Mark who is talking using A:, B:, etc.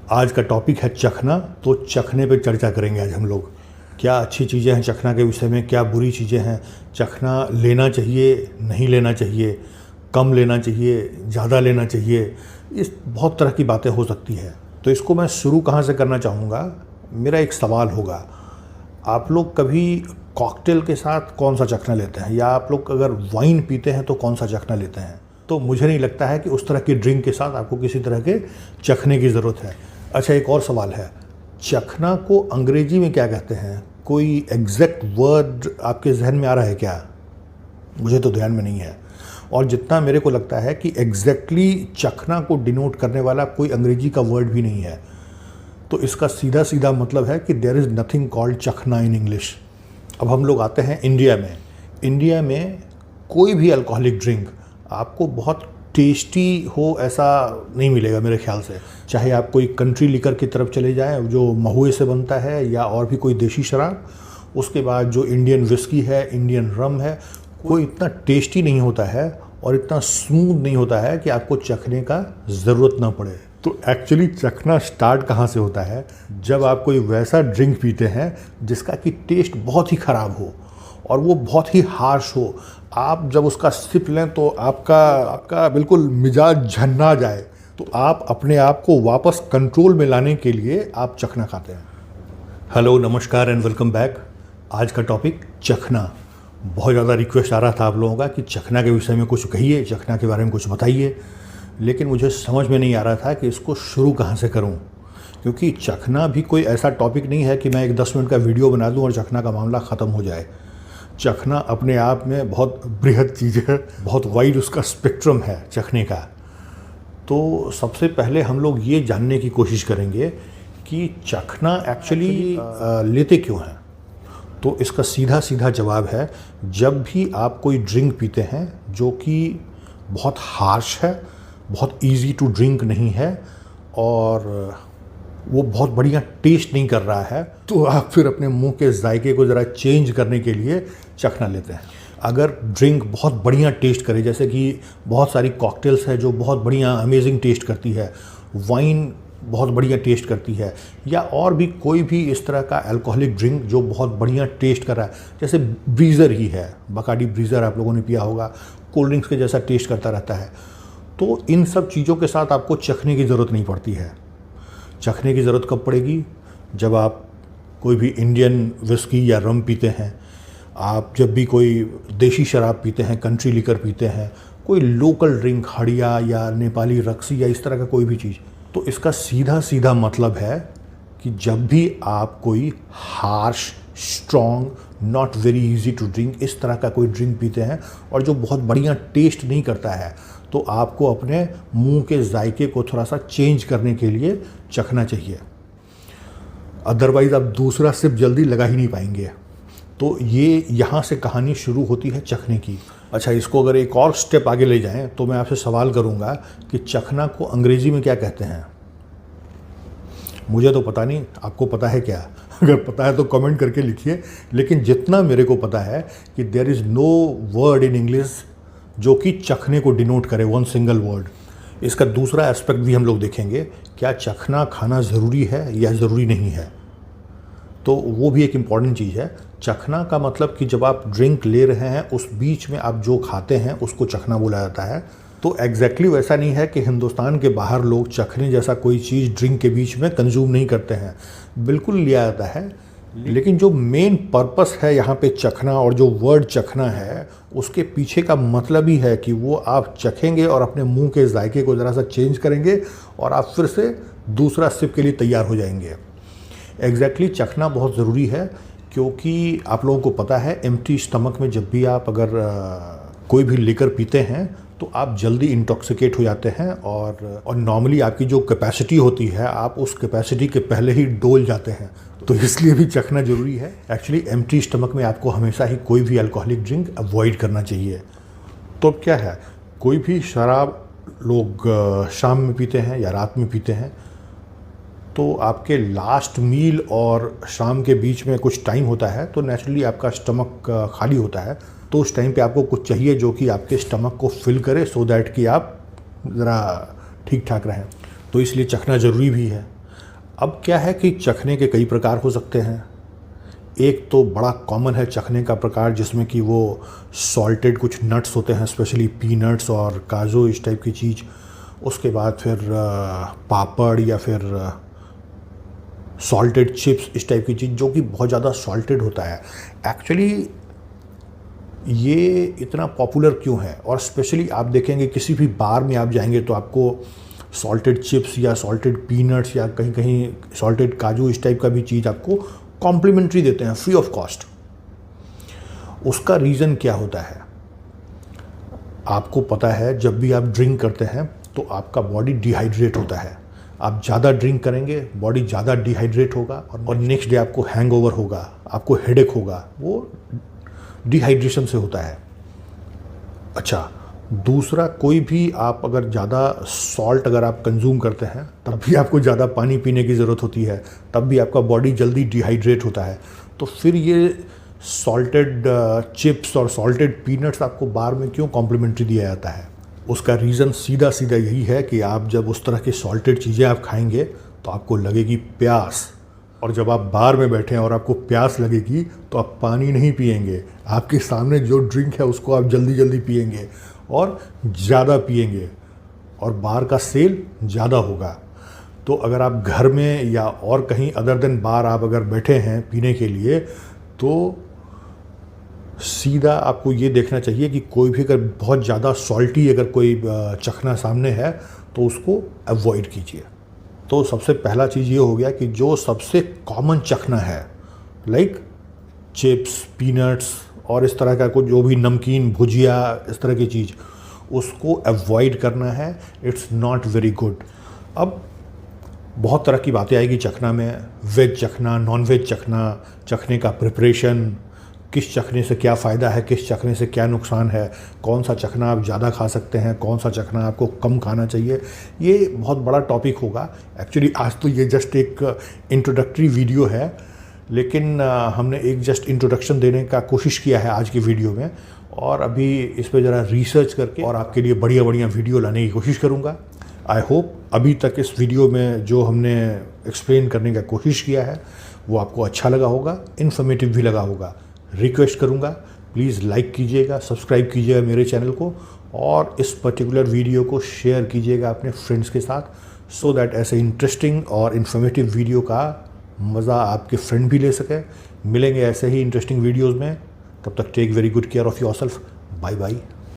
A: आज का टॉपिक है चखना। तो चखने पे चर्चा करेंगे आज हम लोग। क्या अच्छी चीज़ें हैं चखना के विषय में, क्या बुरी चीज़ें हैं, चखना लेना चाहिए नहीं लेना चाहिए, कम लेना चाहिए ज़्यादा लेना चाहिए, इस बहुत तरह की बातें हो सकती है। तो इसको मैं शुरू कहाँ से करना चाहूँगा। मेरा एक सवाल होगा, आप लोग कभी कॉकटेल के साथ कौन सा चखना लेते हैं, या आप लोग अगर वाइन पीते हैं तो कौन सा चखना लेते हैं। तो मुझे नहीं लगता है कि उस तरह की ड्रिंक के साथ आपको किसी तरह के चखने की ज़रूरत है। अच्छा, एक और सवाल है, चखना को अंग्रेजी में क्या कहते हैं? कोई एग्जैक्ट वर्ड आपके जहन में आ रहा है क्या? मुझे तो ध्यान में नहीं है। और जितना मेरे को लगता है कि एग्जैक्टली चखना को डिनोट करने वाला कोई अंग्रेजी का वर्ड भी नहीं है। तो इसका सीधा सीधा मतलब है कि देयर इज़ नथिंग कॉल्ड चखना इन इंग्लिश। अब हम लोग आते हैं इंडिया में। इंडिया में कोई भी अल्कोहलिक ड्रिंक आपको बहुत टेस्टी हो ऐसा नहीं मिलेगा मेरे ख्याल से। चाहे आप कोई कंट्री लिकर की तरफ चले जाएं जो महुए से बनता है, या और भी कोई देसी शराब, उसके बाद जो इंडियन विस्की है, इंडियन रम है, कोई इतना टेस्टी नहीं होता है और इतना स्मूथ नहीं होता है कि आपको चखने का ज़रूरत ना पड़े। तो एक्चुअली चखना स्टार्ट कहाँ से होता है? जब आप कोई वैसा ड्रिंक पीते हैं जिसका कि टेस्ट बहुत ही ख़राब हो और वो बहुत ही हार्श हो। आप जब उसका सिप लें तो आपका बिल्कुल मिजाज झन्ना जाए। तो आप अपने आप को वापस कंट्रोल में लाने के लिए आप चखना खाते हैं। हेलो, नमस्कार एंड वेलकम बैक। आज का टॉपिक चखना। बहुत ज़्यादा रिक्वेस्ट आ रहा था आप लोगों का कि चखना के विषय में कुछ कहिए, चखना के बारे में कुछ बताइए, लेकिन मुझे समझ में नहीं आ रहा था कि इसको शुरू कहाँ से करूँ, क्योंकि चखना भी कोई ऐसा टॉपिक नहीं है कि मैं एक 10 मिनट का वीडियो बना दूँ और चखना का मामला ख़त्म हो जाए। चखना अपने आप में बहुत बृहद चीज़ है, बहुत वाइड उसका स्पेक्ट्रम है चखने का। तो सबसे पहले हम लोग ये जानने की कोशिश करेंगे कि चखना एक्चुअली लेते क्यों हैं। तो इसका सीधा सीधा जवाब है, जब भी आप कोई ड्रिंक पीते हैं जो कि बहुत हार्श है, बहुत इजी टू ड्रिंक नहीं है और वो बहुत बढ़िया टेस्ट नहीं कर रहा है, तो आप फिर अपने मुंह के जायके को ज़रा चेंज करने के लिए चखना लेते हैं। अगर ड्रिंक बहुत बढ़िया टेस्ट करे, जैसे कि बहुत सारी कॉकटेल्स है जो बहुत बढ़िया अमेजिंग टेस्ट करती है, वाइन बहुत बढ़िया टेस्ट करती है, या और भी कोई भी इस तरह का अल्कोहलिक ड्रिंक जो बहुत बढ़िया टेस्ट कर रहा है, जैसे ब्रीज़र ही है, बकाडी ब्रीज़र आप लोगों ने पिया होगा, कोल्ड ड्रिंक्स के जैसा टेस्ट करता रहता है। तो इन सब चीज़ों के साथ आपको चखने की ज़रूरत नहीं पड़ती है। चखने की ज़रूरत कब पड़ेगी? जब आप कोई भी इंडियन विस्की या रम पीते हैं, आप जब भी कोई देसी शराब पीते हैं, कंट्री लिकर पीते हैं, कोई लोकल ड्रिंक, हड़िया या नेपाली रक्सी या इस तरह का कोई भी चीज़। तो इसका सीधा सीधा मतलब है कि जब भी आप कोई harsh, strong, not very easy to drink, इस तरह का कोई ड्रिंक पीते हैं और जो बहुत बढ़िया टेस्ट नहीं करता है, तो आपको अपने मुंह के जायके को थोड़ा सा चेंज करने के लिए चखना चाहिए। अदरवाइज़ आप दूसरा सिप जल्दी लगा ही नहीं पाएंगे। तो ये यहाँ से कहानी शुरू होती है चखने की। अच्छा, इसको अगर एक और स्टेप आगे ले जाएं तो मैं आपसे सवाल करूँगा कि चखना को अंग्रेज़ी में क्या कहते हैं? मुझे तो पता नहीं, आपको पता है क्या? अगर पता है तो कमेंट करके लिखिए। लेकिन जितना मेरे को पता है कि there is no word in English जो कि चखने को डिनोट करे, वन सिंगल वर्ड। इसका दूसरा एस्पेक्ट भी हम लोग देखेंगे, क्या चखना खाना ज़रूरी है या ज़रूरी नहीं है। तो वो भी एक इम्पॉर्टेंट चीज़ है। चखना का मतलब कि जब आप ड्रिंक ले रहे हैं उस बीच में आप जो खाते हैं उसको चखना बोला जाता है। तो एग्जैक्टली वैसा नहीं है कि हिंदुस्तान के बाहर लोग चखने जैसा कोई चीज़ ड्रिंक के बीच में कंज्यूम नहीं करते हैं, बिल्कुल लिया जाता है। लेकिन जो मेन पर्पस है यहाँ पे चखना, और जो वर्ड चखना है उसके पीछे का मतलब ही है कि वो आप चखेंगे और अपने मुंह के जायके को ज़रा सा चेंज करेंगे और आप फिर से दूसरा सिप के लिए तैयार हो जाएंगे। एग्जैक्टली चखना बहुत ज़रूरी है, क्योंकि आप लोगों को पता है एम्प्टी स्टमक में जब भी आप अगर कोई भी लिकर पीते हैं तो आप जल्दी इंटॉक्सिकेट हो जाते हैं और नॉर्मली आपकी जो कैपेसिटी होती है आप उस कैपेसिटी के पहले ही डोल जाते हैं। तो इसलिए भी चखना ज़रूरी है। एक्चुअली एम्प्टी स्टमक में आपको हमेशा ही कोई भी अल्कोहलिक ड्रिंक अवॉइड करना चाहिए। तो अब क्या है, कोई भी शराब लोग शाम में पीते हैं या रात में पीते हैं, तो आपके लास्ट मील और शाम के बीच में कुछ टाइम होता है, तो नेचुरली आपका स्टमक खाली होता है। तो उस टाइम पे आपको कुछ चाहिए जो कि आपके स्टमक को फिल करे, सो दैट कि आप ज़रा ठीक ठाक रहें। तो इसलिए चखना ज़रूरी भी है। अब क्या है कि चखने के कई प्रकार हो सकते हैं। एक तो बड़ा कॉमन है चखने का प्रकार, जिसमें कि वो सॉल्टेड कुछ नट्स होते हैं, स्पेशली पीनट्स और काजू, इस टाइप की चीज़। उसके बाद फिर पापड़ या फिर सॉल्टेड चिप्स, इस टाइप की चीज़, जो कि बहुत ज़्यादा सॉल्टेड होता है। एक्चुअली ये इतना पॉपुलर क्यों है? और स्पेशली आप देखेंगे किसी भी बार में आप जाएंगे तो आपको सॉल्टेड चिप्स या सॉल्टेड पीनट्स या कहीं कहीं सॉल्टेड काजू, इस टाइप का भी चीज़ आपको कॉम्प्लीमेंट्री देते हैं, फ्री ऑफ कॉस्ट। उसका रीज़न क्या होता है? आपको पता है, जब भी आप ड्रिंक करते हैं तो आपका बॉडी डिहाइड्रेट होता है। आप ज़्यादा ड्रिंक करेंगे, बॉडी ज़्यादा डिहाइड्रेट होगा और नेक्स्ट डे आपको हैंगओवर होगा, आपको हेडेक होगा। वो डिहाइड्रेशन से होता है। अच्छा, दूसरा, कोई भी आप अगर ज़्यादा सॉल्ट अगर आप कंज्यूम करते हैं तब भी आपको ज़्यादा पानी पीने की ज़रूरत होती है, तब भी आपका बॉडी जल्दी डिहाइड्रेट होता है। तो फिर ये सॉल्टेड चिप्स और सॉल्टेड पीनट्स आपको बार में क्यों कॉम्प्लीमेंट्री दिया जाता है? उसका रीज़न सीधा सीधा यही है कि आप जब उस तरह की सॉल्टेड चीज़ें आप खाएंगे तो आपको लगेगी प्यास, और जब आप बार में बैठे हैं और आपको प्यास लगेगी तो आप पानी नहीं पिएंगे, आपके सामने जो ड्रिंक है उसको आप जल्दी जल्दी पिएंगे और ज़्यादा पिएंगे, और बार का सेल ज़्यादा होगा। तो अगर आप घर में या और कहीं अदर देन बार आप अगर बैठे हैं पीने के लिए, तो सीधा आपको ये देखना चाहिए कि कोई भी अगर बहुत ज़्यादा सॉल्टी अगर कोई चखना सामने है तो उसको अवॉइड कीजिए। तो सबसे पहला चीज़ ये हो गया कि जो सबसे कॉमन चखना है, लाइक चिप्स, पीनट्स और इस तरह का कुछ जो भी नमकीन, भुजिया, इस तरह की चीज़, उसको अवॉइड करना है। It's not very good. अब बहुत तरह की बातें आएगी चखना में, वेज चखना, नॉन वेज चखना, चखने का प्रिपरेशन, किस चखने से क्या फ़ायदा है, किस चखने से क्या नुकसान है, कौन सा चखना आप ज़्यादा खा सकते हैं, कौन सा चखना आपको कम खाना चाहिए। ये बहुत बड़ा टॉपिक होगा। एक्चुअली आज तो ये जस्ट एक इंट्रोडक्टरी वीडियो है, लेकिन हमने एक जस्ट इंट्रोडक्शन देने का कोशिश किया है आज की वीडियो में, और अभी इस पर ज़रा रिसर्च करके और आपके लिए बढ़िया बढ़िया वीडियो लाने की कोशिश करूँगा। आई होप अभी तक इस वीडियो में जो हमने एक्सप्लेन करने का कोशिश किया है वो आपको अच्छा लगा होगा, इन्फॉर्मेटिव भी लगा होगा। रिक्वेस्ट करूँगा, प्लीज़ लाइक कीजिएगा, सब्सक्राइब कीजिएगा मेरे चैनल को, और इस पर्टिकुलर वीडियो को शेयर कीजिएगा अपने फ्रेंड्स के साथ, सो दैट ऐसे इंटरेस्टिंग और इन्फॉर्मेटिव वीडियो का मज़ा आपके फ्रेंड भी ले सके। मिलेंगे ऐसे ही इंटरेस्टिंग वीडियोज़ में, तब तक take very good care of yourself. Bye bye.